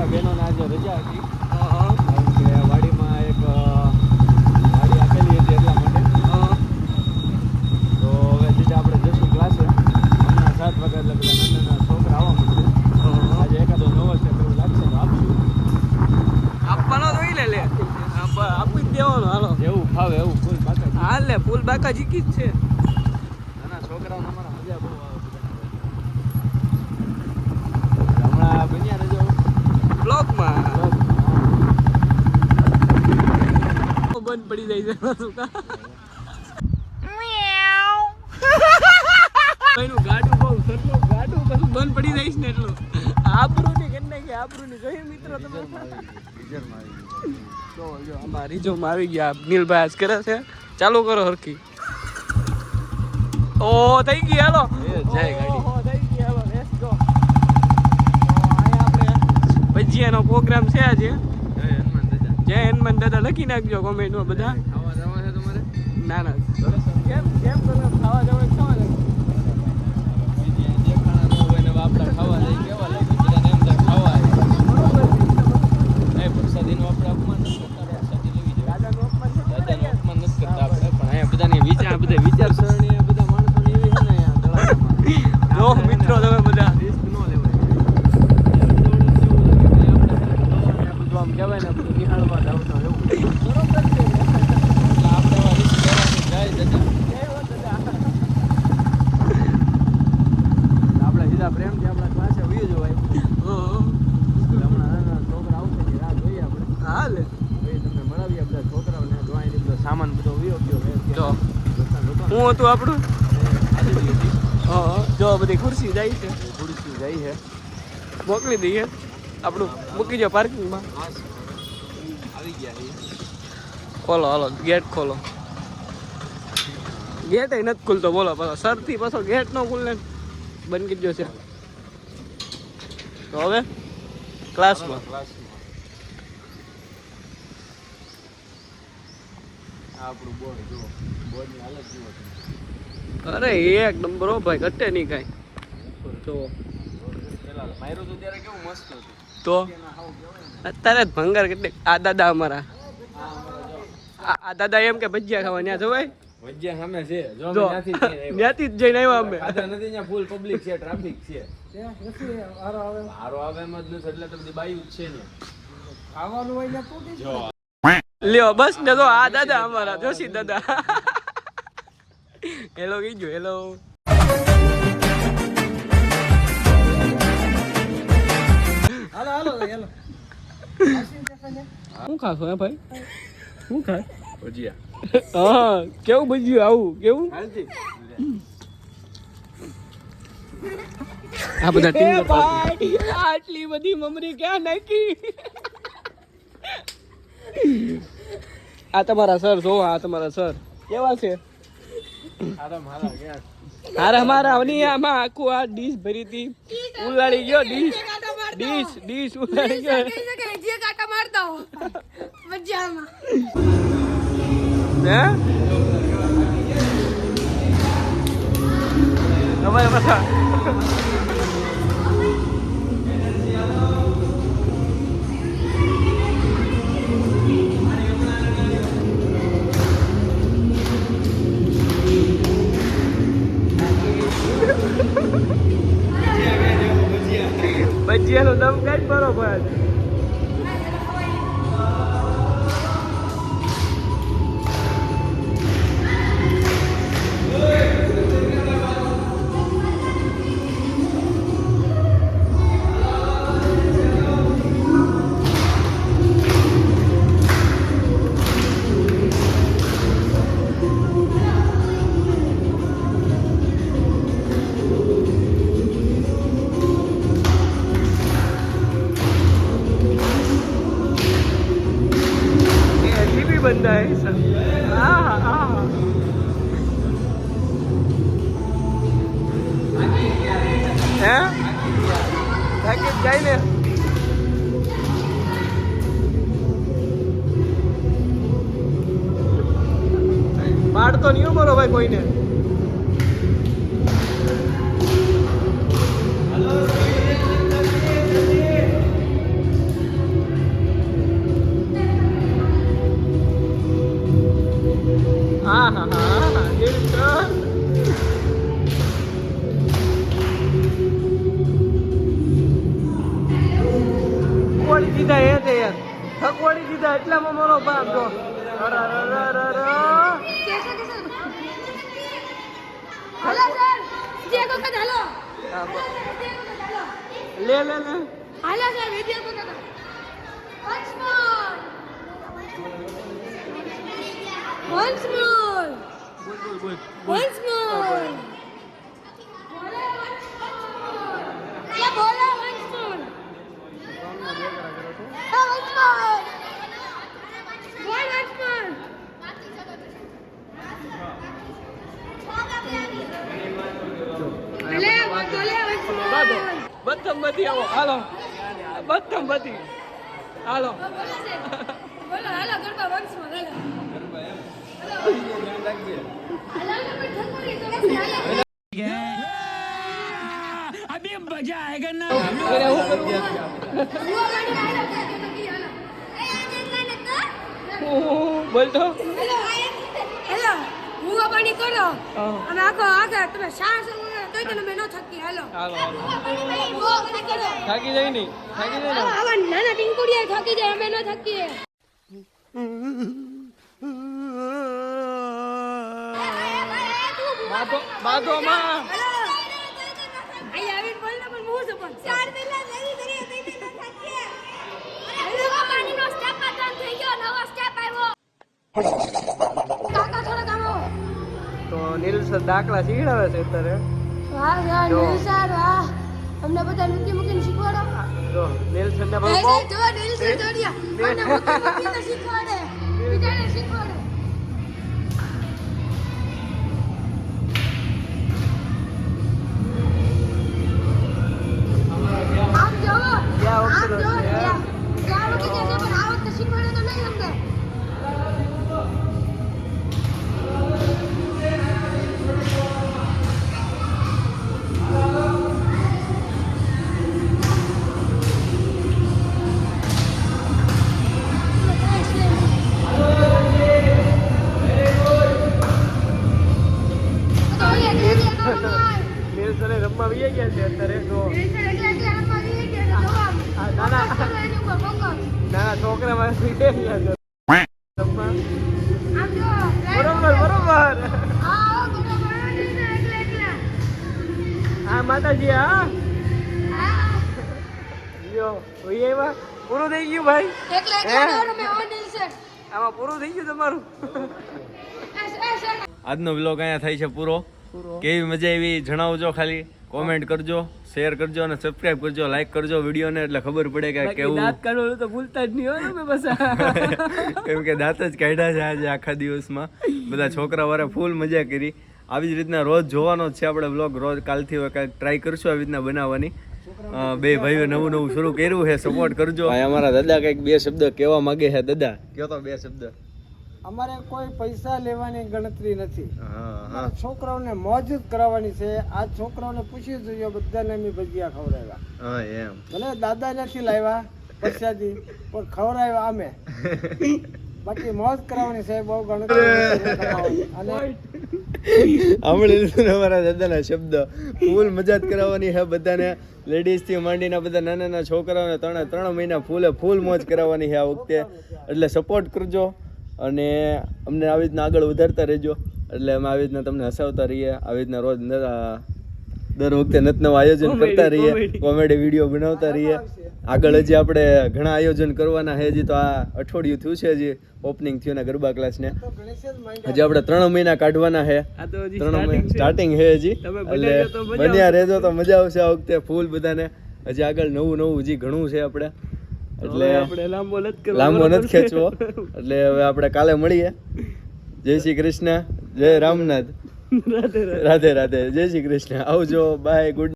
બધા બહેનોને આજે રજા હતી કારણ કે વાડીમાં એક વાડી આપેલી હતી એટલા માટે. તો હવે સીધા આપણે જશું ક્લાસે. હમણાં 7 વાગ્યા એટલે બધા નાના છોકરા આવવા મળશે. આજે એકાદો નવો છે એવું લાગશે તો આપશું. આપવાનો તો લે લે આપી જ દેવાનો. હાલો જેવું ફાવે એવું ફૂલ બાકા. હાલ લે ફૂલ બાકા જીકી જ છે. નાના છોકરાઓને અમારા મજા બહુ આવે બધા. હમણાં બન્યા રહેજો બ્લોકમાં બંધ પડી જાય છે શું કા ભાઈનું ગાડું બહુ સરખું ગાડું પછી બંધ પડી જાય છે ને એટલું આબરૂની કરી નાખી આબરૂની જોયું મિત્રો તમે તો જો આમાં રીઝોમાં આવી ગયા નીલભાઈ આજ કરે છે ચાલુ કરો હરખી ઓ થઈ ગઈ હાલો જય ગાડી થઈ ગઈ હાલો લેટ્સ ગો તો અહીંયા આપણે ભજીયાનો પ્રોગ્રામ છે આજે જય હનુમાન દાદા લખી નાખજો કોમેન્ટમાં બધા ખાવા જવા છે તમારે ના ના કેમ કેમ તમે ખાવા જવાનું ખાવા જવાનું જે ખાણા ન હોય ને આપણા ખાવા જાય કેવા લાગે બધાને એમ થાય ખાવા આવે પ્રસાદીનું આપણે અપમાન નથી કરતા પ્રસાદી લેવી જોઈએ દાદાનું અપમાન નથી કરતા આપણે પણ અહીંયા બધાની વિચારસરણી બધા માણસોની એવી છે ને અહીંયા જો મિત્રો તમે બધા રિસ્ક ન લેવાય બધું આમ કહેવાય ને બધું નિહાળવા જ આવતા એવું બરોબર છે આપણે એવા રિસ્ક લેવાથી જાય જતા આપણે સીધા પ્રેમથી આપણા ક્લાસે વહી જવાય હમણાં નાના છોકરા આવશે ને રાહ જોઈએ આપણે હા લે ભાઈ તમને મળાવીએ બધા છોકરાઓને જોઈને બધો સામાન બધો વયો ગયો જો હું હતું આપણું જો બધી ખુરશી જાય છે ખુરશી જાય છે મોકલી દઈએ આપણું મૂકી જાઓ પાર્કિંગમાં આવી ગયા છે ખોલો હાલો ગેટ ખોલો ગેટ નથી ખુલતો બોલો પાછો સરથી પાછો ગેટ ન ખુલે બંધ કરી દો છે તો હવે ક્લાસમાં આપણું બોર્ડ જુઓ બોર્ડની હાલત જુઓ અરે એક નંબર હો ભાઈ ઘટે નહીં કાંઈ તો પેલા માર્યું તો ત્યારે કેવું મસ્ત હતું તો અત્યારે જ ભંગાર કેટલે આ દાદા અમારા આ દાદા એમ કે ભજીયા ખાવા ત્યાં જવાય વજ્યા સામે છે જો જો ત્યાંથી જ જઈને આવ્યા અમે આધા નથી ત્યાં ફૂલ પબ્લિક છે ટ્રાફિક છે હારો આવે એમ જ નથી એટલે તો બધી બાયું જ છે ને ખાવાનું હોય ને તૂટી જો લ્યો બસ ને તો આ દાદા અમારા જોશી દાદા હેલો કીજો હેલો હાલો હાલો હેલો શું ખાશો હે ભાઈ શું ખાય ભજીયા હા કેવું ભજીયું આવું કેવું આ બધા ટીમ આટલી બધી મમરી ક્યાં નાખી આ તમારા સર જો આ તમારા સર કેવા છે હારા મારા આમાં આખું આ ડીશ ભરી હતી ઉલાડી ગયો ડીશ ઉલાડી ગયો જે કાટા મારતા હો મજામાં હે તમારે બધા ભજીયાનો દમ કાઢ બરોબર बंदा है सर पैकेट जाए ने बाढ़ तो नहीं हो बोलो भाई कोई ने થકવાડી દીધા હે તે યાર થકવાડી દીધા એટલામાં મારો બાપ જો હાલો સર જે વખત હાલો લે હાલો સર વિડિયો પકડો once more once more क्या बोला once more once more बोल once more ले बोले once more બત્તમ બધી આવો હાલો બત્તમ બધી હાલો બોલો હાલો ગરબા once more હાલો अभी मजा आएगा ना બોલતો હેલો હુવા પાણી કરો અને આખો તમે શાર તોય તમે ન થકી હાલો હાલો હુવા પાણી કરો થાકી જાય નહીં થાકી જાય ને આવા નાના ટીંકુડિયા થકી જાય અમે ન થકીએ બાધો માં આઈ આવીને બોલ ને પણ હું સપન ચાર પેલા લઈ કરી દઈને ન થકીએ હુવા પાણીનો સ્ટેપ ખતમ થઈ ગયો નવો સ્ટેપ આવ્યો કાકા થોડા કામો તો નીલ સર દાખલા શીખડાવે છે અત્યારે વાહ યાર જો. નિલસર વાહ અમને બધા મૂકીને શીખવાડો જો નીલ સર ને એ બહુ જો નિલસર જોડિયા અમને મૂકીને શીખવાડે બીજાને શીખવાડે આમ જોવો ક્યાં આમ ઉતરો જો છે? ક્યાં મૂકી દે છે પણ આ વખતે શીખવાડે તો નહીં અમને નીલ સરે રમવા વહી ગયા છે અત્યારે તો નાના છોકરા માં વહી ગયા છે રમવા. બરોબર હા માતાજી હા લ્યો વહી આવ્યા પૂરું થઈ ગયું ભાઈ આમાં પૂરું થઈ ગયું તમારું આજનો વ્લોગ અહીંયા થાય છે પૂરો કેવી મજા આવી જણાવજો ખાલી કોમેન્ટ કરજો શેર કરજો અને સબસ્ક્રાઇબ કરજો લાઈક કરજો વિડીયોને એટલે ખબર પડે કે બાકી કેવું દાંત કાઢવાનું તો ભૂલતા જ નહીં હોય ને મેં બસ કેમ કે દાંત જ કાઢ્યા છે આજે આખા દિવસમાં બધા છોકરા વાળા ફૂલ મજા કરી આવી જ રીતના રોજ જોવાનો જ છે આપણે વ્લોગ રોજ કાલથી હવે કાંઈક ટ્રાય કરશું આવી રીતના બનાવવાની બે ભાઈઓ નવું નવું શરૂ કર્યું છે સપોર્ટ કરજો અમારા દાદા કંઈક બે શબ્દ કહેવા માંગે છે દાદા કયો તો બે શબ્દ અમારે કોઈ પૈસા લેવાની ગણતરી નથી હા છોકરાઓને મોજ જ કરાવવાની છે આ છોકરાઓને પૂછી જોઈએ બધાને અમે ભજીયા ખવડાવ્યા હા એમ ભલે દાદા નથી લાવ્યા પૈસાથી પણ ખવડાવ્યા અમે બાકી મોજ કરાવવાની છે બહુ ગણતરી નથી કરાવવાની. અને સાંભળી લીધું ને અમારા દાદાના શબ્દ ફૂલ મજા જ કરાવવાની છે બધાને લેડીઝ થી માંડીને બધા નાના નાના છોકરાઓને 3 મહિના ફૂલ મોજ કરાવવાની છે આ વખતે એટલે સપોર્ટ કરજો અને અમને આવી રીતના આગળ વધારતા રહેજો એટલે અમે આવી રીતના તમને હસાવતા રહીએ આવી રીતના રોજ દર વખતે નવું આયોજન કરતા રહીએ કોમેડી વિડીયો બનાવતા રહીએ આગળ હજી આપણે ઘણા આયોજન કરવાના છે હજી તો આ અઠવાડિયું થયું છે હજી ઓપનિંગ થયું ને ગરબા ક્લાસને હજી આપણે 3 મહિના કાઢવાના છે આ તો હજી 3 મહિના સ્ટાર્ટિંગ છે હજી તમે એટલે બન્યા રહેજો તો મજા આવશે આ વખતે ફૂલ બધાને હજી આગળ નવું હજી ઘણું છે આપણે એટલે આપણે લાંબો નથી ખેંચવો એટલે હવે આપણે કાલે મળીએ જય શ્રી કૃષ્ણ જય રામનાથ રાધે રાધે જય શ્રી કૃષ્ણ આવજો બાય ગુડ